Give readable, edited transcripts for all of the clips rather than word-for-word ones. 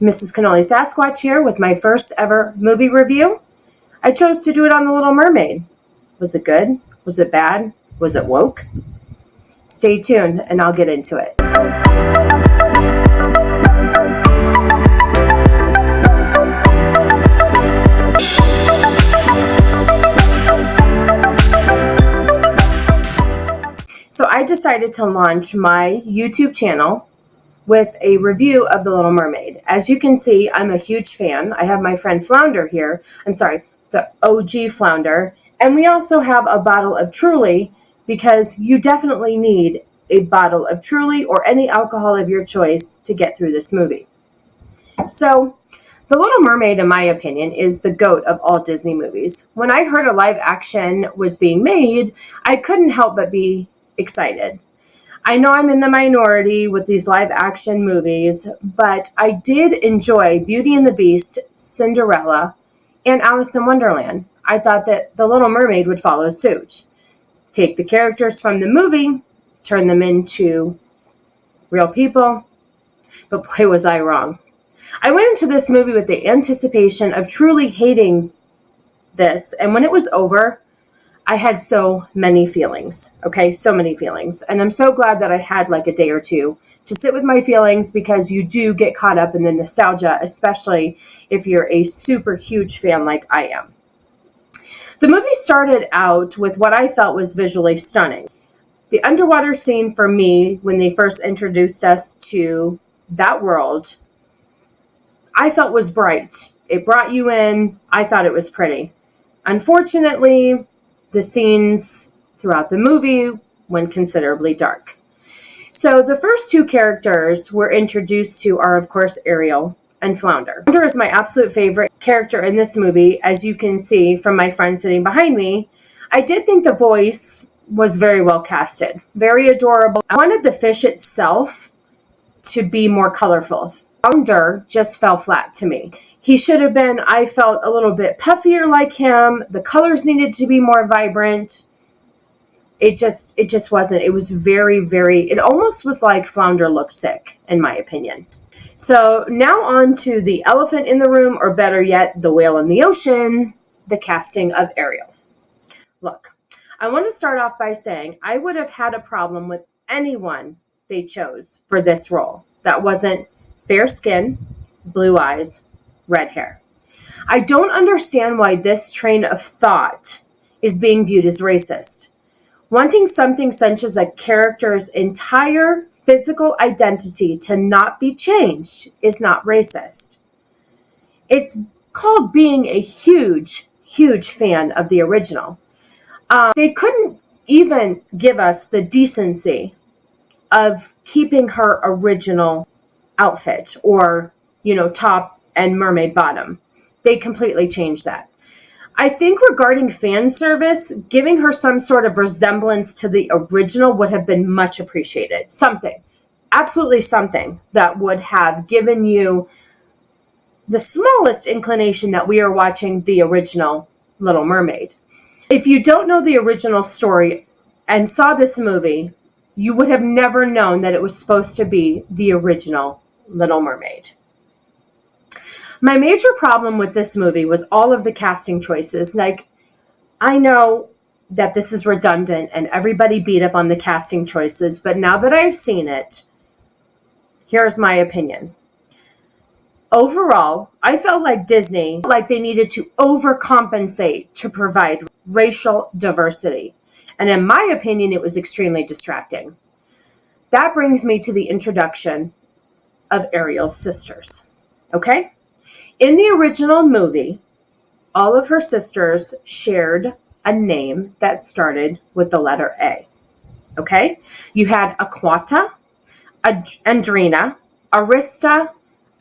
Mrs. Cannoli Sasquatch here with my first ever movie review. I chose to do it on The Little Mermaid. Was it good? Was it bad? Was it woke? Stay tuned and I'll get into it. So I decided to launch my YouTube channel with a review of The Little Mermaid. As you can see, I'm a huge fan. I have my friend Flounder here. The OG Flounder. And we also have a bottle of Truly because you definitely need a bottle of Truly or any alcohol of your choice to get through this movie. So, The Little Mermaid, in my opinion, is the GOAT of all Disney movies. When I heard a live action was being made, I couldn't help but be excited. I know I'm in the minority with these live action movies, but I did enjoy Beauty and the Beast, Cinderella, and Alice in Wonderland. I thought that The Little Mermaid would follow suit. Take the characters from the movie, turn them into real people, but boy was I wrong. I went into this movie with the anticipation of truly hating this, and when it was over, I had so many feelings, okay? So many feelings. And I'm so glad that I had like a day or two to sit with my feelings because you do get caught up in the nostalgia, especially if you're a super huge fan like I am. The movie started out with what I felt was visually stunning. The underwater scene for me, when they first introduced us to that world, I felt was bright. It brought you in. I thought it was pretty. Unfortunately, the scenes throughout the movie went considerably dark. So the first two characters we're introduced to are, of course, Ariel and Flounder. Flounder is my absolute favorite character in this movie, as you can see from my friend sitting behind me. I did think the voice was very well casted, very adorable. I wanted the fish itself to be more colorful. Flounder just fell flat to me. He should have been, I felt, a little bit puffier like him. The colors needed to be more vibrant. It just wasn't. It was it almost was like Flounder looked sick, in my opinion. So now on to the elephant in the room, or better yet, the whale in the ocean, the casting of Ariel. Look, I want to start off by saying I would have had a problem with anyone they chose for this role that wasn't fair skin, blue eyes, red hair. I don't understand why this train of thought is being viewed as racist. Wanting something such as a character's entire physical identity to not be changed is not racist. It's called being a huge, huge fan of the original. They couldn't even give us the decency of keeping her original outfit or, top and mermaid bottom. They completely changed that. I think regarding fan service, giving her some sort of resemblance to the original would have been much appreciated. Something, absolutely something that would have given you the smallest inclination that we are watching the original Little Mermaid. If you don't know the original story and saw this movie, you would have never known that it was supposed to be the original Little Mermaid. My major problem with this movie was all of the casting choices. Like, I know that this is redundant and everybody beat up on the casting choices, but now that I've seen it, here's my opinion. Overall, I felt like Disney, like they needed to overcompensate to provide racial diversity. And in my opinion, it was extremely distracting. That brings me to the introduction of Ariel's sisters. Okay? In the original movie, all of her sisters shared a name that started with the letter A. Okay? You had Aquata, Andrina, Arista,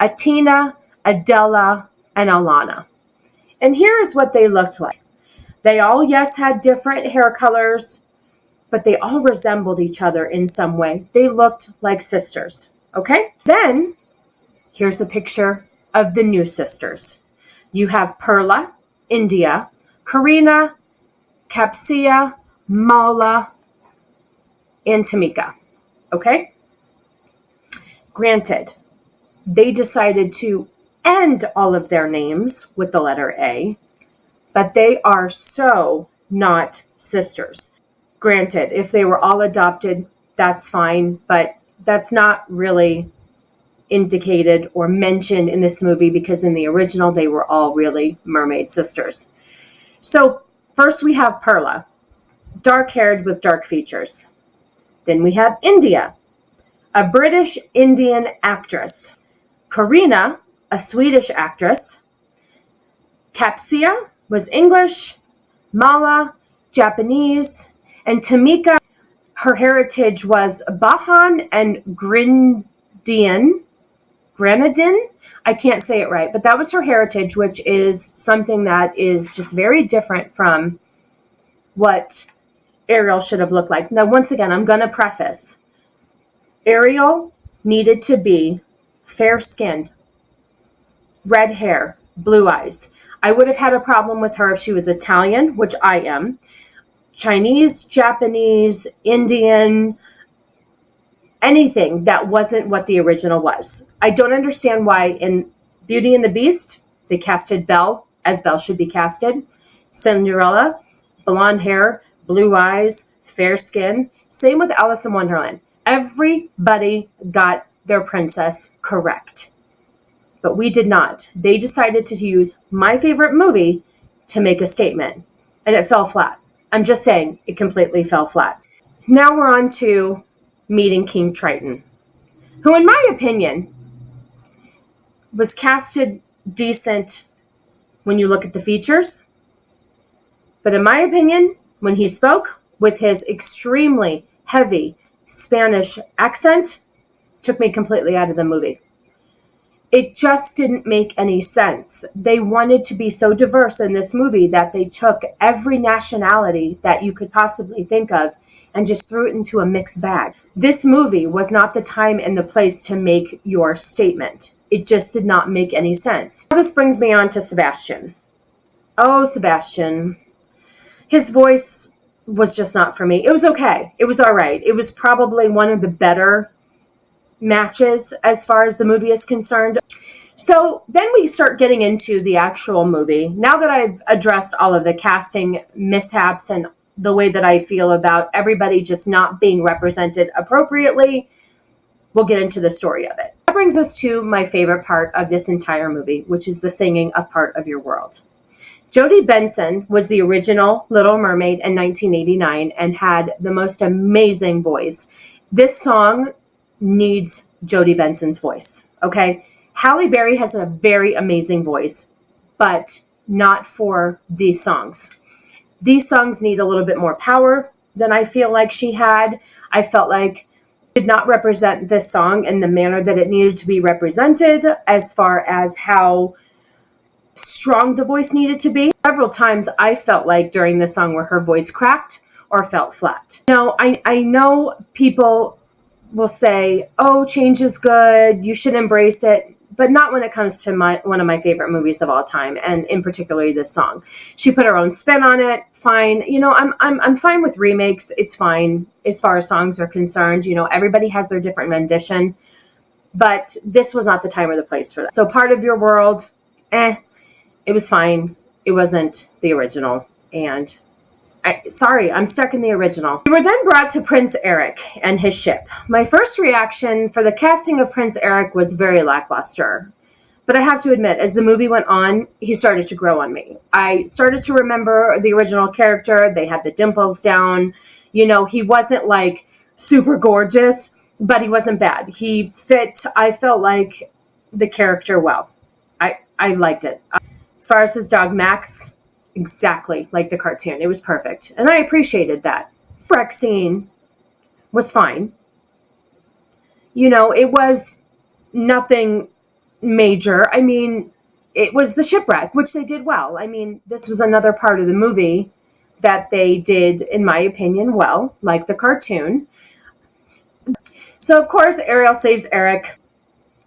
Atina, Adela, and Alana. And here is what they looked like. They all, yes, had different hair colors, but they all resembled each other in some way. They looked like sisters. Okay? Then, here's a picture of the new sisters. You have Perla, India, Karina, Capsia, Mala, and Tamika. Okay? Granted, they decided to end all of their names with the letter A, but they are so not sisters. Granted, if they were all adopted, that's fine, but that's not really indicated or mentioned in this movie because in the original they were all really mermaid sisters. So first we have Perla, dark-haired with dark features. Then we have India, a British Indian actress. Karina, a Swedish actress. Kapsia was English. Mala, Japanese. And Tamika, her heritage was Bahan and Grenadine. I can't say it right, but that was her heritage, which is something that is just very different from what Ariel should have looked like. Now, once again, I'm going to preface. Ariel needed to be fair-skinned, red hair, blue eyes. I would have had a problem with her if she was Italian, which I am, Chinese, Japanese, Indian, anything that wasn't what the original was. I don't understand why in Beauty and the Beast, they casted Belle as Belle should be casted. Cinderella, blonde hair, blue eyes, fair skin. Same with Alice in Wonderland. Everybody got their princess correct. But we did not. They decided to use my favorite movie to make a statement. And it fell flat. I'm just saying, it completely fell flat. Now we're on to meeting King Triton, who in my opinion was casted decent when you look at the features. But in my opinion, when he spoke with his extremely heavy Spanish accent, took me completely out of the movie. It just didn't make any sense. They wanted to be so diverse in this movie that they took every nationality that you could possibly think of and just threw it into a mixed bag. This movie was not the time and the place to make your statement. It just did not make any sense. This brings me on to Sebastian. Oh, Sebastian. His voice was just not for me. It was okay. It was all right. It was probably one of the better matches as far as the movie is concerned. So then we start getting into the actual movie. Now that I've addressed all of the casting mishaps and the way that I feel about everybody just not being represented appropriately, we'll get into the story of it. That brings us to my favorite part of this entire movie, which is the singing of Part of Your World. Jodie Benson was the original Little Mermaid in 1989 and had the most amazing voice. This song needs Jodie Benson's voice, okay? Halle Berry has a very amazing voice, but not for these songs. These songs need a little bit more power than I feel like she had. I felt like it did not represent this song in the manner that it needed to be represented as far as how strong the voice needed to be. Several times I felt like during this song where her voice cracked or felt flat. Now, I know people will say, oh, change is good, you should embrace it, but not when it comes to one of my favorite movies of all time, and in particular this song. She put her own spin on it, fine. You know, I'm fine with remakes, it's fine as far as songs are concerned. You know, everybody has their different rendition, but this was not the time or the place for that. So Part of Your World, it was fine. It wasn't the original, and I'm stuck in the original. We were then brought to Prince Eric and his ship. My first reaction for the casting of Prince Eric was very lackluster. But I have to admit, as the movie went on, he started to grow on me. I started to remember the original character. They had the dimples down. You know, he wasn't like super gorgeous, but he wasn't bad. He fit, I felt like, the character well. I liked it. As far as his dog, Max, exactly like the cartoon. It was perfect. And I appreciated that. The wreck scene was fine. You know, it was nothing major. I mean, it was the shipwreck, which they did well. I mean, this was another part of the movie that they did, in my opinion, well, like the cartoon. So, of course, Ariel saves Eric,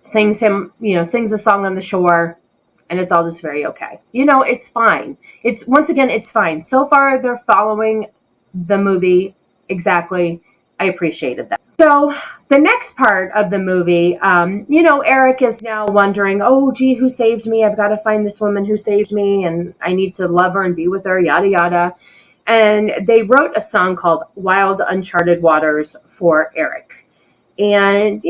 sings a song on the shore, and it's all just very okay. You know, it's fine. It's fine. So far, they're following the movie exactly. I appreciated that. So the next part of the movie, Eric is now wondering, oh, gee, who saved me? I've got to find this woman who saved me, and I need to love her and be with her, yada, yada. And they wrote a song called Wild Uncharted Waters for Eric. And,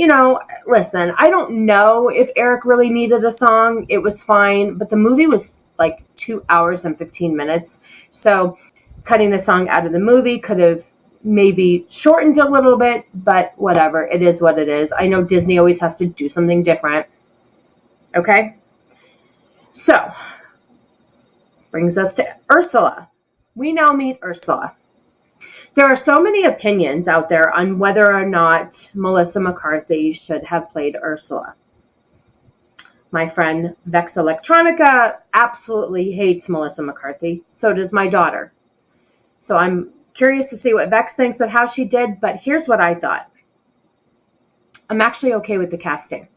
listen, I don't know if Eric really needed a song. It was fine, but the movie was like 2 hours and 15 minutes. So cutting the song out of the movie could have maybe shortened a little bit, but whatever. It is what it is. I know Disney always has to do something different. Okay? So, brings us to Ursula. We now meet Ursula. There are so many opinions out there on whether or not Melissa McCarthy should have played Ursula. My friend Vex Electronica absolutely hates Melissa McCarthy. So does my daughter. So I'm curious to see what Vex thinks of how she did, but here's what I thought. I'm actually okay with the casting.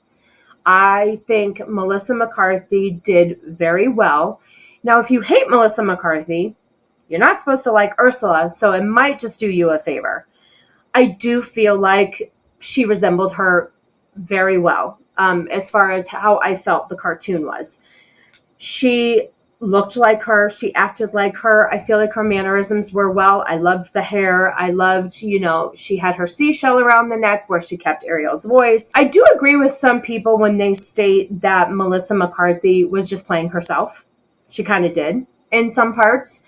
I think Melissa McCarthy did very well. Now, if you hate Melissa McCarthy, you're not supposed to like Ursula, so it might just do you a favor. I do feel like she resembled her very well, as far as how I felt the cartoon was. She looked like her. She acted like her. I feel like her mannerisms were well. I loved the hair. I loved, she had her seashell around the neck where she kept Ariel's voice. I do agree with some people when they state that Melissa McCarthy was just playing herself. She kind of did in some parts,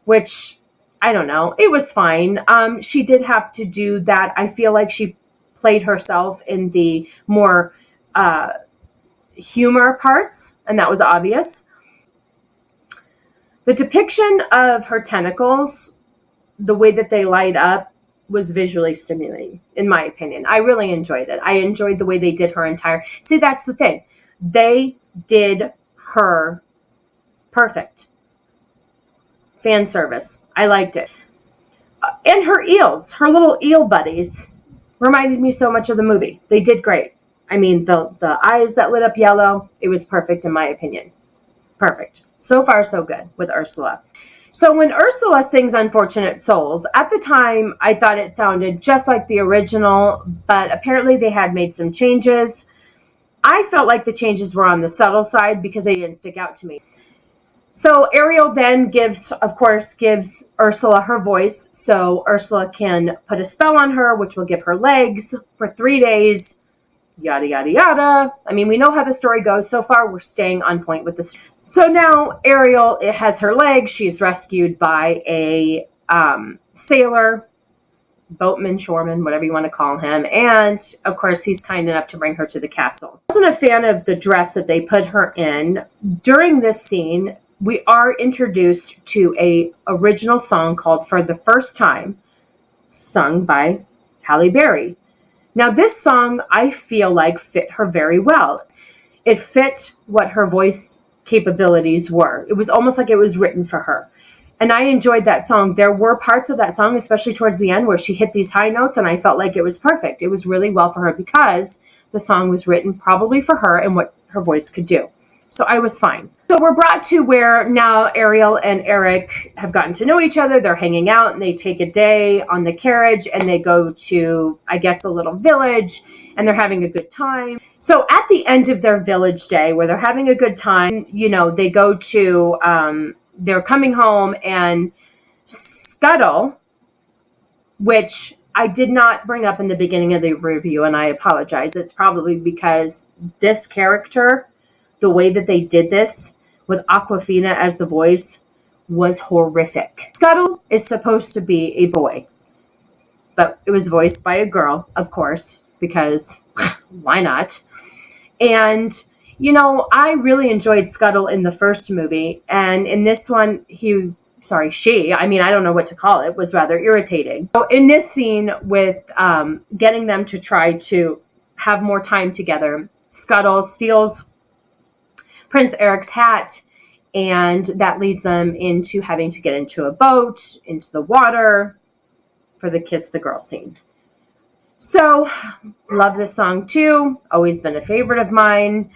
which I don't know. It was fine. She did have to do that. I feel like she played herself in the more humor parts, and that was obvious. The depiction of her tentacles, the way that they light up, was visually stimulating, in my opinion. I really enjoyed it. I enjoyed the way they did her entire... See, that's the thing. They did her perfect. Fan service. I liked it. And her eels, her little eel buddies, reminded me so much of the movie. They did great. I mean, the eyes that lit up yellow, it was perfect in my opinion. Perfect. So far, so good with Ursula. So when Ursula sings Unfortunate Souls, at the time, I thought it sounded just like the original, but apparently they had made some changes. I felt like the changes were on the subtle side because they didn't stick out to me. So Ariel then gives Ursula her voice, so Ursula can put a spell on her, which will give her legs for 3 days, yada, yada, yada. I mean, we know how the story goes. So far, we're staying on point with the story. So now Ariel has her legs. She's rescued by a sailor, boatman, shoreman, whatever you want to call him. And, of course, he's kind enough to bring her to the castle. I wasn't a fan of the dress that they put her in. During this scene, we are introduced to a original song called For the First Time, sung by Halle Berry. Now, this song, I feel like, fit her very well. It fit what her voice capabilities were. It was almost like it was written for her. And I enjoyed that song. There were parts of that song, especially towards the end, where she hit these high notes, and I felt like it was perfect. It was really well for her because the song was written probably for her and what her voice could do. So I was fine. So we're brought to where now Ariel and Eric have gotten to know each other. They're hanging out, and they take a day on the carriage, and they go to, I guess, a little village, and they're having a good time. So at the end of their village day, where they're having a good time, they go to, they're coming home, and Scuttle, which I did not bring up in the beginning of the review, and I apologize. It's probably because this character, the way that they did this with Awkwafina as the voice, was horrific. Scuttle is supposed to be a boy, but it was voiced by a girl, of course, because why not? And, I really enjoyed Scuttle in the first movie, and in this one, I don't know what to call it, was rather irritating. So in this scene with getting them to try to have more time together, Scuttle steals Prince Eric's hat, and that leads them into having to get into a boat, into the water, for the Kiss the Girl scene. So, love this song too. Always been a favorite of mine.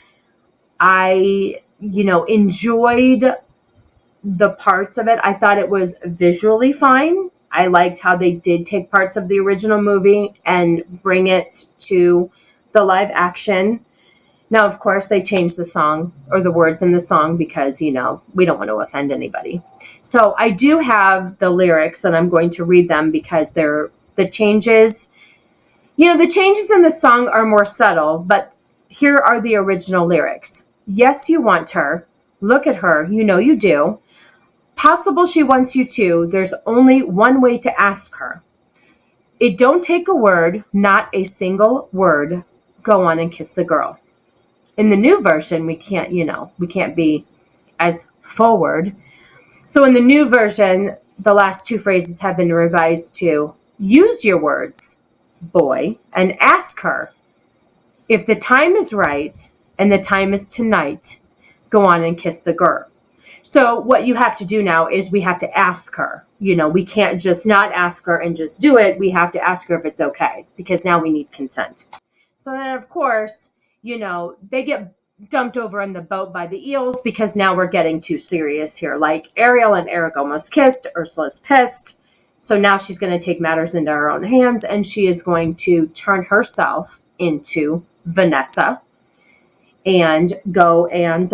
I, enjoyed the parts of it. I thought it was visually fine. I liked how they did take parts of the original movie and bring it to the live action. Now, of course, they changed the song or the words in the song because, we don't want to offend anybody. So I do have the lyrics and I'm going to read them because they're the changes. The changes in the song are more subtle, but here are the original lyrics. Yes, you want her. Look at her. You know you do. Possible she wants you too. There's only one way to ask her. It don't take a word, not a single word. Go on and kiss the girl. In the new version, we can't be as forward. So in the new version, the last two phrases have been revised to use your words, boy, and ask her. If the time is right and the time is tonight, go on and kiss the girl. So what you have to do now is we have to ask her. We can't just not ask her and just do it. We have to ask her if it's okay because now we need consent. So then, of course, they get dumped over on the boat by the eels because now we're getting too serious here. Like Ariel and Eric almost kissed. Ursula's pissed. So now she's going to take matters into her own hands and she is going to turn herself into Vanessa and go and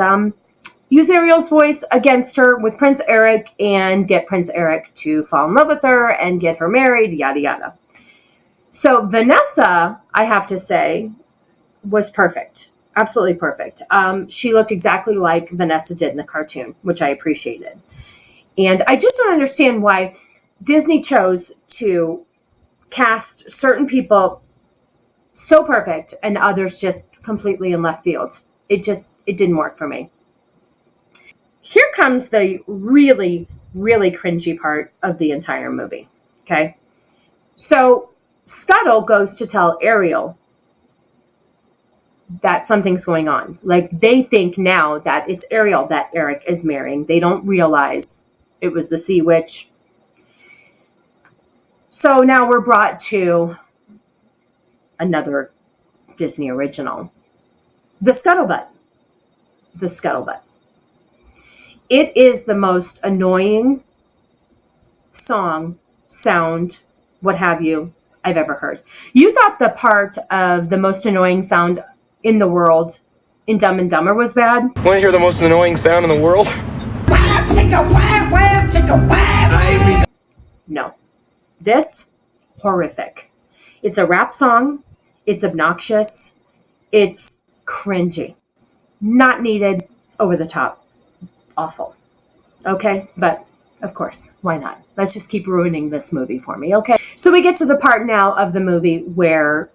use Ariel's voice against her with Prince Eric and get Prince Eric to fall in love with her and get her married, yada, yada. So Vanessa, I have to say, was perfect. Absolutely perfect. She looked exactly like Vanessa did in the cartoon, which I appreciated. And I just don't understand why Disney chose to cast certain people so perfect and others just completely in left field. It didn't work for me. Here comes the really, really cringy part of the entire movie. Okay. So Scuttle goes to tell Ariel that something's going on. Like they think now that it's Ariel that Eric is marrying. They don't realize it was the Sea Witch. So now we're brought to another Disney original. The Scuttlebutt. The Scuttlebutt. It is the most annoying song, sound, what have you, I've ever heard. You thought the part of the most annoying sound in the world in Dumb and Dumber was bad? Want to hear the most annoying sound in the world? No. This, horrific. It's a rap song. It's obnoxious. It's cringy. Not needed. Over the top. Awful. Okay? But, of course, why not? Let's just keep ruining this movie for me, okay? So we get to the part now of the movie where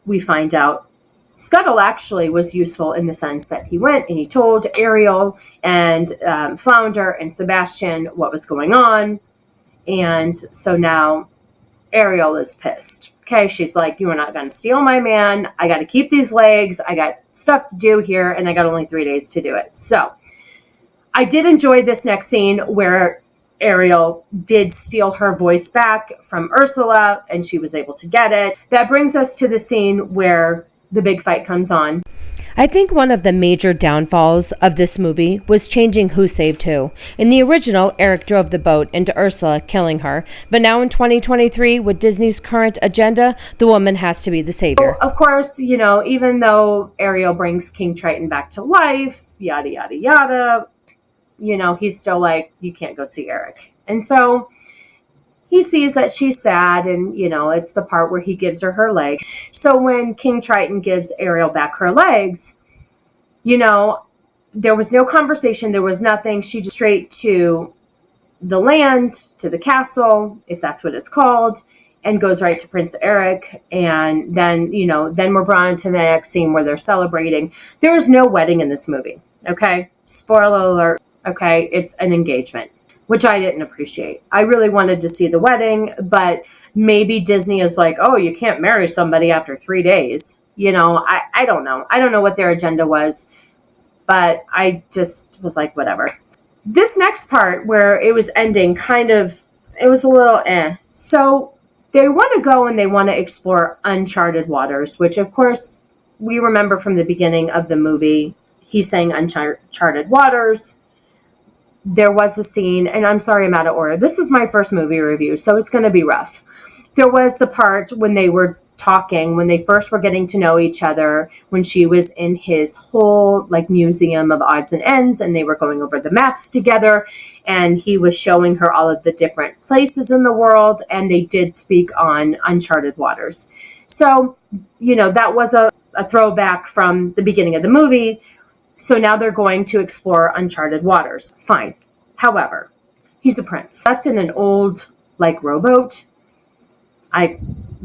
we find out Scuttle actually was useful in the sense that he went and he told Ariel and Flounder and Sebastian what was going on. And so now Ariel is pissed. Okay, she's like, you are not going to steal my man. I got to keep these legs. I got stuff to do here, and I got only 3 days to do it. So I did enjoy this next scene where Ariel did steal her voice back from Ursula, and she was able to get it. That brings us to the scene where the big fight comes on. I think one of the major downfalls of this movie was changing who saved who. In the original, Eric drove the boat into Ursula, killing her. But now in 2023, with Disney's current agenda, the woman has to be the savior. So, of course, even though Ariel brings King Triton back to life, yada, yada, yada, he's still like, you can't go see Eric. And so he sees that she's sad and, it's the part where he gives her leg. So when King Triton gives Ariel back her legs, there was no conversation. There was nothing. She just straight to the land, to the castle, if that's what it's called, and goes right to Prince Eric. And then, then we're brought into the next scene where they're celebrating. There is no wedding in this movie. Okay. Spoiler alert. Okay. It's an engagement, which I didn't appreciate. I really wanted to see the wedding, but maybe Disney is like, oh, you can't marry somebody after 3 days. I don't know. I don't know what their agenda was, but I just was like, whatever. This next part where it was ending it was a little So they want to go and they want to explore uncharted waters, which of course we remember from the beginning of the movie. He's saying uncharted waters. there was a scene, and I'm sorry I'm out of order. This is my first movie review, so it's going to be rough. There was the part when they were talking, when they first were getting to know each other, when she was in his whole like museum of odds and ends, and they were going over the maps together, and he was showing her all of the different places in the world, and they did speak on uncharted waters. So, that was a throwback from the beginning of the movie. So now they're going to explore uncharted waters. Fine. However, he's a prince. Left in an old, like, rowboat. I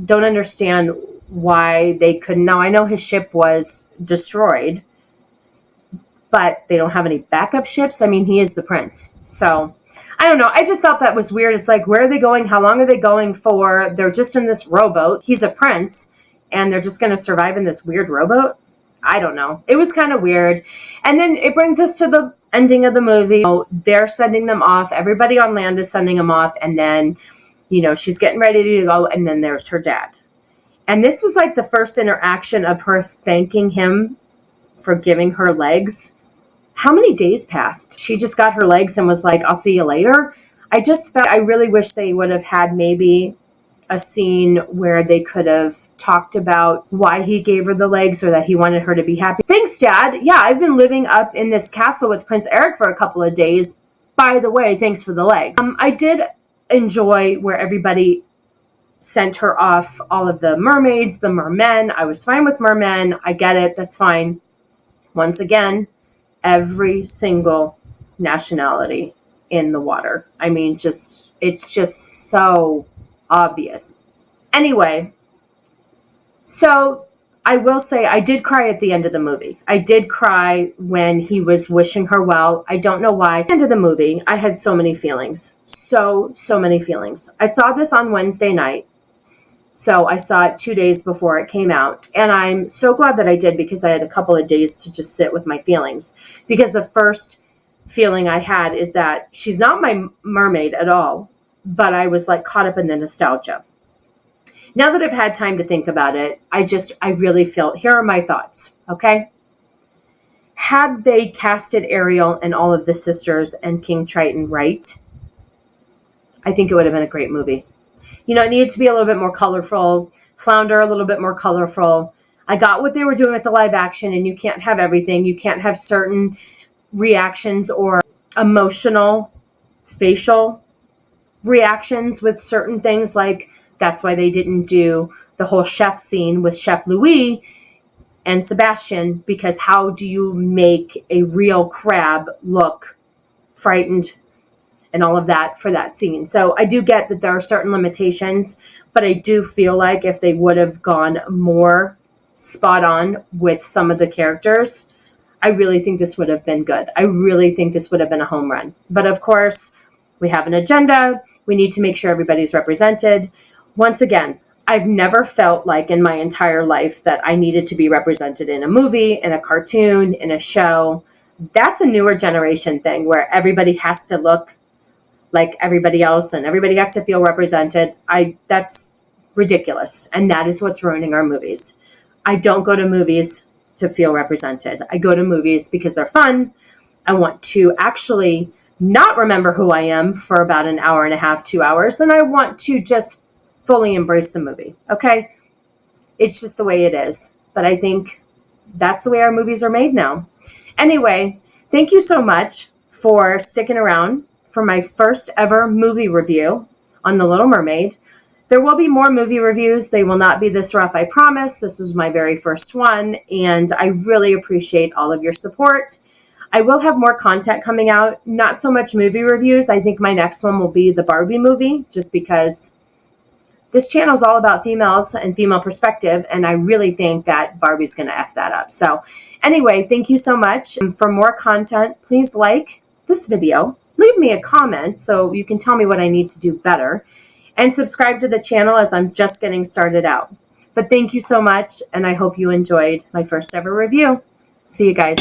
don't understand why they couldn't. Now, I know his ship was destroyed, but they don't have any backup ships. I mean, he is the prince. So, I don't know. I just thought that was weird. It's like, where are they going? How long are they going for? They're just in this rowboat. He's a prince, and they're just going to survive in this weird rowboat? I don't know. It was kind of weird. And then it brings us to the ending of the movie. They're sending them off. Everybody on land is sending them off. And then, she's getting ready to go. And then there's her dad. And this was like the first interaction of her thanking him for giving her legs. How many days passed? She just got her legs and was like, I'll see you later. I really wish they would have had maybe a scene where they could have talked about why he gave her the legs or that he wanted her to be happy. Thanks, Dad. Yeah, I've been living up in this castle with Prince Eric for a couple of days. By the way, thanks for the legs. I did enjoy where everybody sent her off, all of the mermaids, the mermen. I was fine with mermen. I get it. That's fine. Once again, every single nationality in the water. I mean, it's just so obvious. Anyway, so I will say I did cry at the end of the movie. I did cry when he was wishing her well. I don't know why. At the end of the movie, I had so many feelings. So many feelings. I saw this on Wednesday night. So I saw it 2 days before it came out. And I'm so glad that I did because I had a couple of days to just sit with my feelings. Because the first feeling I had is that she's not my mermaid at all. But I was like caught up in the nostalgia. Now that I've had time to think about it, I really feel, here are my thoughts, okay? Had they casted Ariel and all of the sisters and King Triton right, I think it would have been a great movie. It needed to be a little bit more colorful. Flounder, a little bit more colorful. I got what they were doing with the live action, and you can't have everything. You can't have certain reactions or emotional, facial reactions with certain things. Like, that's why they didn't do the whole chef scene with Chef Louis and Sebastian, because how do you make a real crab look frightened and all of that for that scene? So I do get that there are certain limitations, but I do feel like if they would have gone more spot on with some of the characters, I really think this would have been good. I really think this would have been a home run. But of course, we have an agenda. We need to make sure everybody's represented. Once again, I've never felt like in my entire life that I needed to be represented in a movie, in a cartoon, in a show. That's a newer generation thing where everybody has to look like everybody else and everybody has to feel represented. That's ridiculous. And that is what's ruining our movies. I don't go to movies to feel represented. I go to movies because they're fun. I want to actually not remember who I am for about an hour and a half, 2 hours, and I want to just fully embrace the movie, okay? It's just the way it is. But I think that's the way our movies are made now. Anyway, thank you so much for sticking around for my first ever movie review on The Little Mermaid. There will be more movie reviews. They will not be this rough, I promise. This was my very first one, and I really appreciate all of your support. I will have more content coming out, not so much movie reviews. I think my next one will be the Barbie movie, just because this channel is all about females and female perspective, and I really think that Barbie's going to F that up. So anyway, thank you so much. For more content, please like this video. Leave me a comment so you can tell me what I need to do better. And subscribe to the channel as I'm just getting started out. But thank you so much, and I hope you enjoyed my first ever review. See you guys.